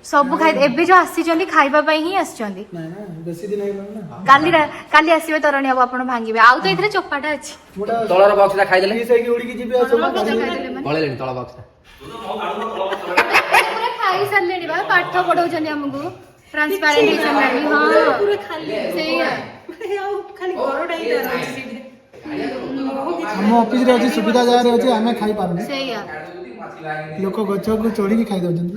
सब खाई एबे जो आसी खाइबा ही आसी काली आसबे तोरणी हम आप भांगे आउ तो ये चोपाटा अच्छी तलर बक्सटा खाइदेले पळेलेनी तळ बक्सटा पूरा खाई सारले बा पाठ पढौछन हमकु ट्रांसपेरेंट हेछन हां पूरा खाली सही है खाली गरोडा ही हम ऑफिस रे अछि सुविधा जा रे अछि हमें खाई पारने सही है लोक गछ को चोरी की खाई दउछन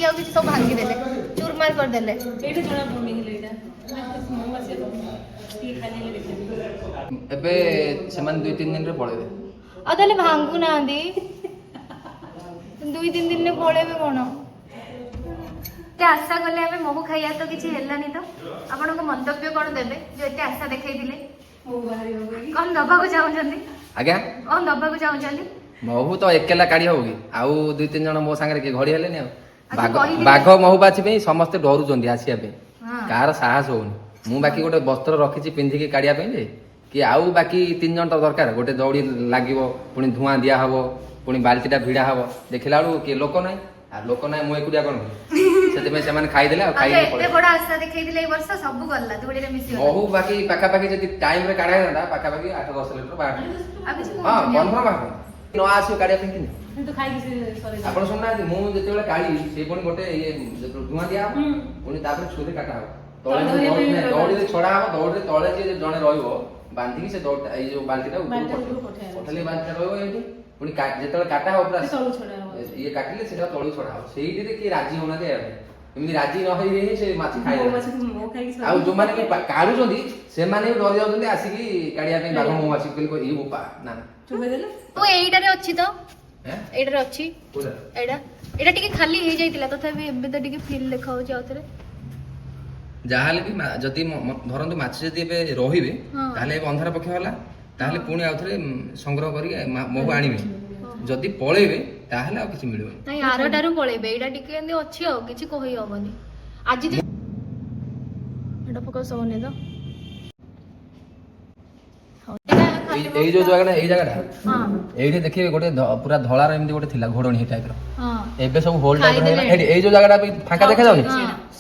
ये किसी सब भांगी देले चूरमार कर देले एटा जणा भूमि हिलेटा मोमासे ये खाली ले देखे एबे समान 2-3 दिन रे पळेबे आ ताले भांगु ना दी 2-3 दिन ने पळेबे कोन ते आशा गले हमें महू खाइया तो किछि हेलानी तो आपण को मंतव्य कोन देबे जो एते आशा देखाई दिले मो बाहरी हो गई कोन दबा को चाहउछन्ती आज्ञा कोन दबा को चाहउछन्ती महू तो एकेला काढी होगी आउ 2-3 जण मो संगे के घड़ी हेलेनी अच्छा, बाघ महू बाछि पे समस्त डरुचंदी आसिया पे हां कार साहस होउनी मु बाकी गोटे वस्त्र रखिछि पिंधि के काढिया पे जे कि आउ बाकी 3 जण तो दरकार गोटे दौड़ी लागिवो पुनी धुआं दिया हबो पुनी बाल्टीटा भिड़ा हबो देखिला के लोक नै आ लोक नै मु एकुडिया कोन सेते में समान खाई देले आ खाई एते बडा आशा देखाई दिले ए वर्ष सब गल्ला धुड़ी रे मिसी महू बाकी पाखा पाखी जति टाइम रे काढा ना पाखा पाखी 8-10 लीटर बाहर अब किछि हां कन्फर्म आ न आसो काढिया पे कि तो खाई से सरे आपण सुनना मु जते बेले काढी से पुनी गोटे ये धुआं दिया पुनी तापर छुरे काटा हो दौड़ी छड़ा हो दौड़ी तळे जे जणे रहइबो बांधी से दौड़ ए जो बाल्टीटा ऊपर पठले बाल्टीटा रहइबो एठी पुनी जेतले काटा हो पूरा तळु छड़ा हो ये काटिले सेटा तळु छड़ा हो सेइटी रे की राजी होना दे एमनी राजी न होई रे से माछी खाइ मो माछ मो खाई से आ जो माने काढु जंदी से माने डरि जाउछन्ती आसीकी काढिया पे बाघ मो माछी कल को ई बोपा ना चुबे देले तो एइटा रे अछि तो हैं एइटा रे अछि पूरा एइटा एइटा टिके खाली हे जाइतिला तथापि एबे तो टिके फील देखा हो जाउतरे जाहाले भी जति धरंतु माछ जति एबे रहिबे हाँ। ताले अंधार पक्ष होला ताले पुणी आउथरे संग्रह करी महू आनिबे जदि पळेबे ताहले आ किछि मिलबे नाही आरोटारु पळेबे एइटा टिके एंदी अछि आ किछि कहि हबनी आज एटा फोकस होने दो एई जो जगहटा हां एइठे देखिबे गोटे पूरा धळार एमदी गोटे थिला घोडणी हे टाइप रो हां एबे सब होल टाइप खाई देले। एई जो जगहटा भी फांका देखा जाउनी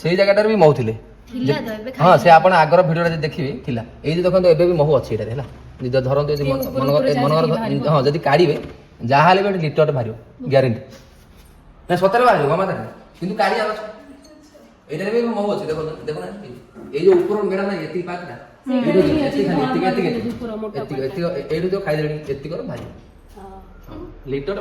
सेई जगहटार भी महू थिले थिला तो एबे हां से आपण आगर भिडियो रे देखिबे थिला एई जो देखंतो एबे भी महू अछि एटा हैला निद धरंतो यदि मनगर हां जदि काढिबे जाहाले बे लिटर भारियो ग्यारंटी ना सतरे भारियो गमाता किंतु काढि आलो एटारे भी महू अछि देखो देखो ना एई जो ऊपर मेडा ना एति पाकटा एति खाली एति एति एति जो खाइ देनी एति कर भारी लिटर